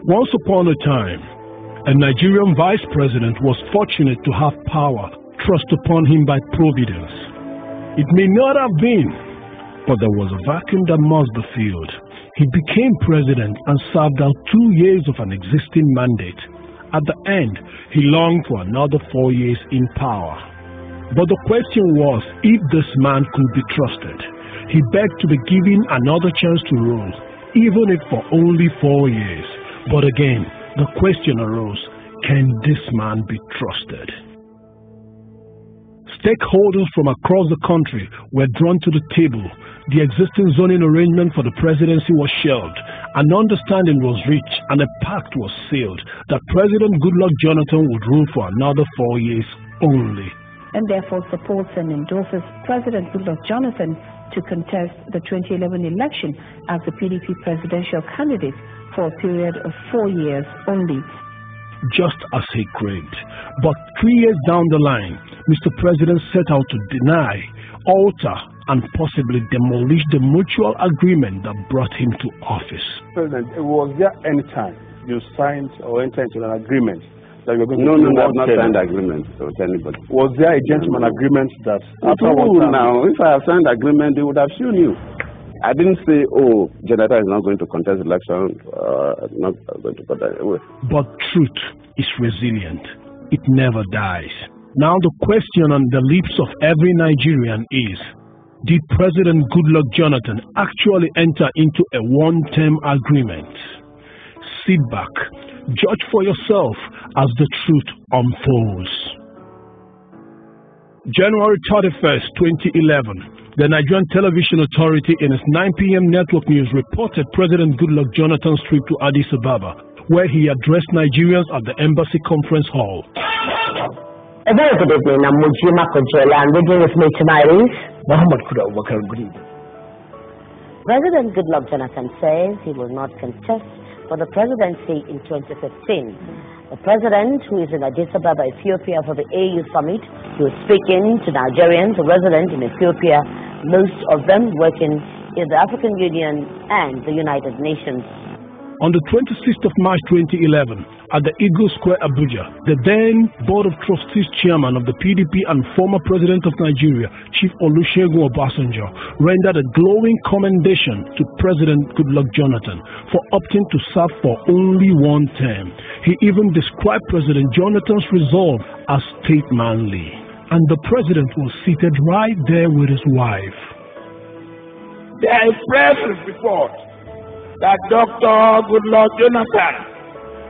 Once upon a time, a Nigerian vice president was fortunate to have power thrust upon him by providence. It may not have been, but there was a vacuum that must be filled. He became president and served out 2 years of an existing mandate. At the end, he longed for another 4 years in power. But the question was if this man could be trusted. He begged to be given another chance to rule, even if for only 4 years. But again, the question arose, can this man be trusted? Stakeholders from across the country were drawn to the table. The existing zoning arrangement for the presidency was shelved. An understanding was reached and a pact was sealed that President Goodluck Jonathan would rule for another 4 years only. And therefore supports and endorses President Goodluck Jonathan to contest the 2011 election as the PDP presidential candidate for a period of 4 years only. Just as he craved. But 3 years down the line, Mr. President set out to deny, alter, and possibly demolish the mutual agreement that brought him to office. President, was there any time you signed or entered into an agreement that you're going to I've not signed agreement with anybody. Was there a gentleman agreement that now, if I have signed agreement, they would have sued you. I didn't say, oh, Jonathan is not going to contest election, not going to contest away. But truth is resilient. It never dies. Now the question on the lips of every Nigerian is, did President Goodluck Jonathan actually enter into a one-term agreement? Sit back, judge for yourself as the truth unfolds. January 31st, 2011. The Nigerian Television Authority in its 9 p.m. network news reported President Goodluck Jonathan's trip to Addis Ababa, where he addressed Nigerians at the Embassy Conference Hall. A very good evening. I'm Mujima Kojola, and reading with me tonight is Muhammad Kuda Wakar. Good evening. President Goodluck Jonathan says he will not contest for the presidency in 2015. The president, who is in Addis Ababa, Ethiopia for the AU summit, he was speaking to Nigerians resident in Ethiopia, most of them working in the African Union and the United Nations. On the 26th of March 2011, at the Eagle Square, Abuja, the then Board of Trustees chairman of the PDP and former president of Nigeria, Chief Olusegun Obasanjo, rendered a glowing commendation to President Goodluck Jonathan for opting to serve for only one term. He even described President Jonathan's resolve as statesmanly. And the president was seated right there with his wife. There is press report that Dr. Goodluck Jonathan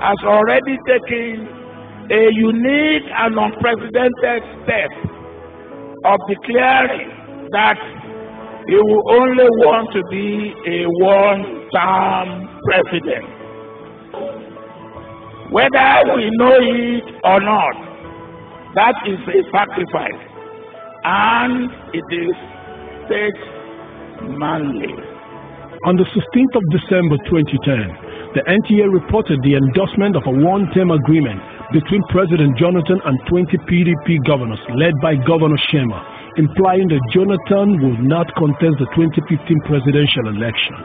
has already taken a unique and unprecedented step of declaring that he will only want to be a one-term president. Whether we know it or not, that is a sacrifice, and it is statesmanly. On the 16th of December 2010, the NTA reported the endorsement of a one-term agreement between President Jonathan and 20 PDP governors led by Governor Shema, implying that Jonathan will not contest the 2015 presidential election.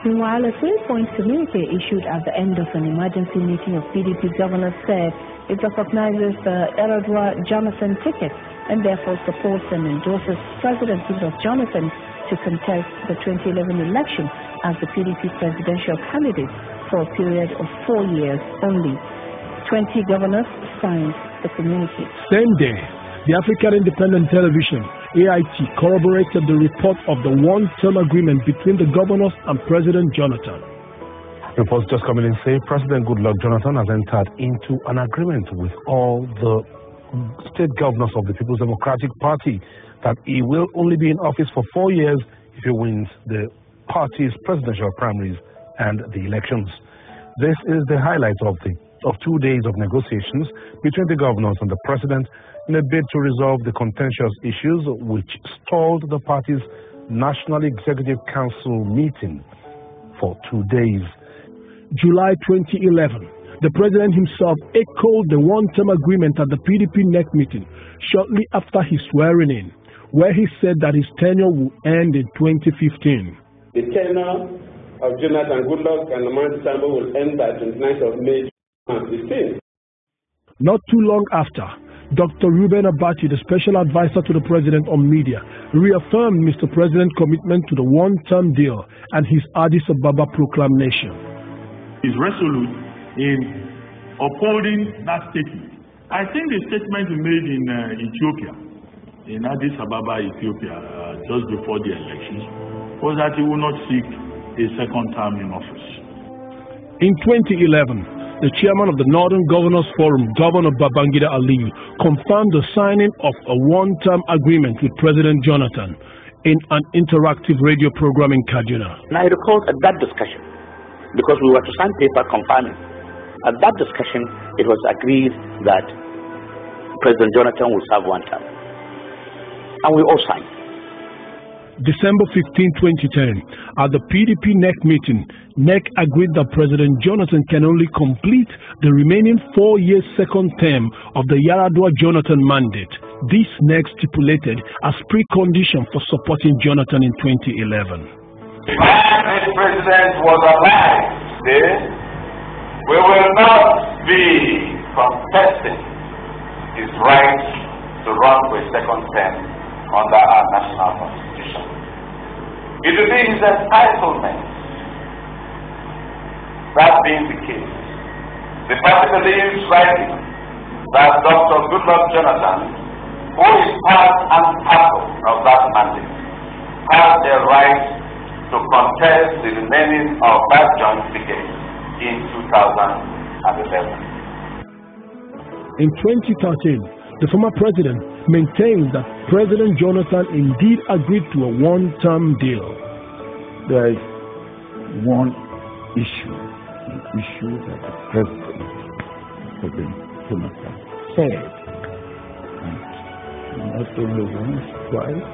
Meanwhile, a 3-point communique issued at the end of an emergency meeting of PDP governors said it recognizes the Eradua Jonathan ticket and therefore supports and endorses President Goodluck Jonathan to contest the 2011 election as the PDP presidential candidate for a period of 4 years only. 20 governors signed the communique. Same day, the African Independent Television, AIT, corroborated the report of the one-term agreement between the governors and President Jonathan. Reports just coming in say President Goodluck Jonathan has entered into an agreement with all the state governors of the People's Democratic Party that he will only be in office for 4 years if he wins the party's presidential primaries and the elections. This is the highlight of 2 days of negotiations between the governors and the president in a bid to resolve the contentious issues which stalled the party's National Executive Council meeting for 2 days. July 2011. The president himself echoed the one-term agreement at the PDP NEC meeting shortly after his swearing in, where he said that his tenure will end in 2015. The tenure of Jonathan Goodluck and Amanti Tambo will end by 29th of May 2015. Not too long after, Dr. Reuben Abati, the special advisor to the president on media, reaffirmed Mr. President's commitment to the one-term deal and his Addis Ababa proclamation. Is resolute in upholding that statement. I think the statement he made in Ethiopia, in Addis Ababa, Ethiopia, just before the elections, was that he will not seek a second term in office. In 2011, the chairman of the Northern Governors Forum, Governor Babangida Aliyu, confirmed the signing of a one-term agreement with President Jonathan in an interactive radio program in Kaduna. And I recall at that discussion, because we were to sign paper confirming, at that discussion it was agreed that President Jonathan will serve one term. And we all signed. December 15, 2010, at the PDP NEC meeting, NEC agreed that President Jonathan can only complete the remaining 4-year second term of the Yaradua-Jonathan mandate. This NEC stipulated as precondition for supporting Jonathan in 2011. If this president was alive today, we will not be contesting his right to run for a second term under our national constitution. It will be his entitlement. That being the case, the party believes rightly that Dr. Goodluck Jonathan, who is part and parcel of that mandate, has a right to contest the remaining of that joint ticket in 2011. In 2013, the former president maintained that President Jonathan indeed agreed to a one-term deal. There is one issue that the President Jonathan said, and not only once, twice,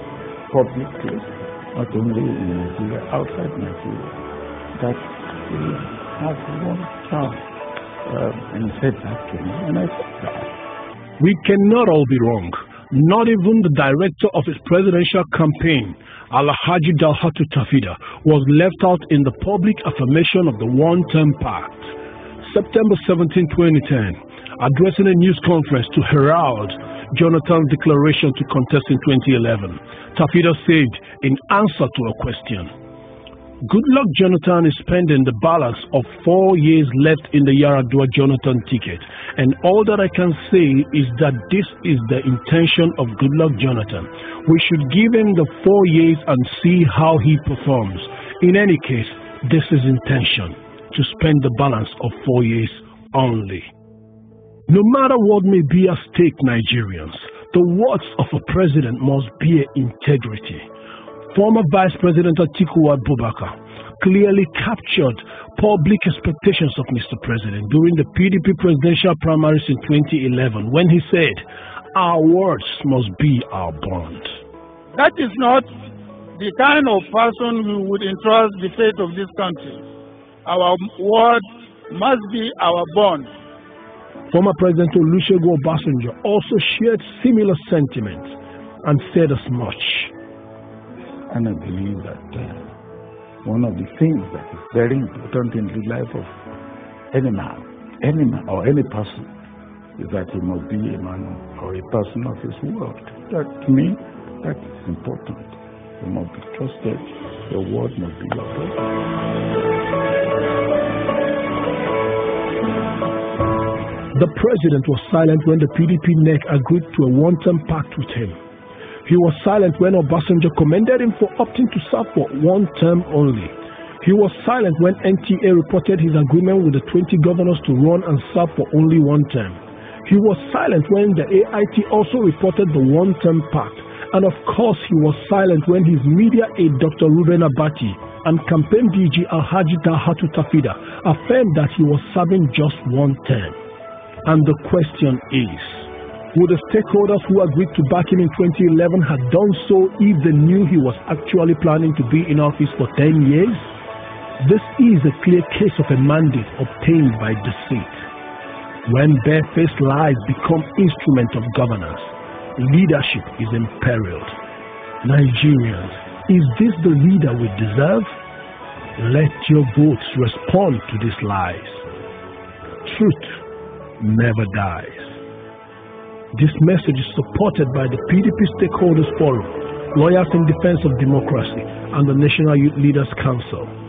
publicly, not only in Nigeria, outside Nigeria, that he has one term. And he said that to me, and I said that. We cannot all be wrong. Not even the director of his presidential campaign, Alhaji Dalhatu Tafida, was left out in the public affirmation of the one-term pact. September 17, 2010, addressing a news conference to herald Jonathan's declaration to contest in 2011, Tafida said in answer to a question, Goodluck Jonathan is spending the balance of 4 years left in the Yaradua-Jonathan ticket, and all that I can say is that this is the intention of Goodluck Jonathan. We should give him the 4 years and see how he performs. In any case, this is intention, to spend the balance of 4 years only. No matter what may be at stake, Nigerians, the words of a president must bear integrity. Former Vice President Atiku Abubakar clearly captured public expectations of Mr. President during the PDP presidential primaries in 2011 when he said, "Our words must be our bond." That is not the kind of person who would entrust the fate of this country. Our word must be our bond. Former President Olusegun Obasanjo also shared similar sentiments and said as much. And I believe that one of the things that is very important in the life of any man or any person is that he must be a man or a person of his word. That, to me, that is important. You must be trusted. Your word must be your word. The president was silent when the PDP NEC agreed to a one-term pact with him. He was silent when Obasanjo commended him for opting to serve for one term only. He was silent when NTA reported his agreement with the 20 governors to run and serve for only one term. He was silent when the AIT also reported the one-term pact. And of course, he was silent when his media aide Dr. Reuben Abati and campaign DG Alhaji Dalhatu Tafida affirmed that he was serving just one term. And the question is, would the stakeholders who agreed to back him in 2011 have done so if they knew he was actually planning to be in office for 10 years? This is a clear case of a mandate obtained by deceit. When barefaced lies become instruments of governance, leadership is imperiled. Nigerians, is this the leader we deserve? Let your votes respond to these lies. Truth never dies. This message is supported by the PDP Stakeholders Forum, Lawyers in Defense of Democracy, and the National Youth Leaders Council.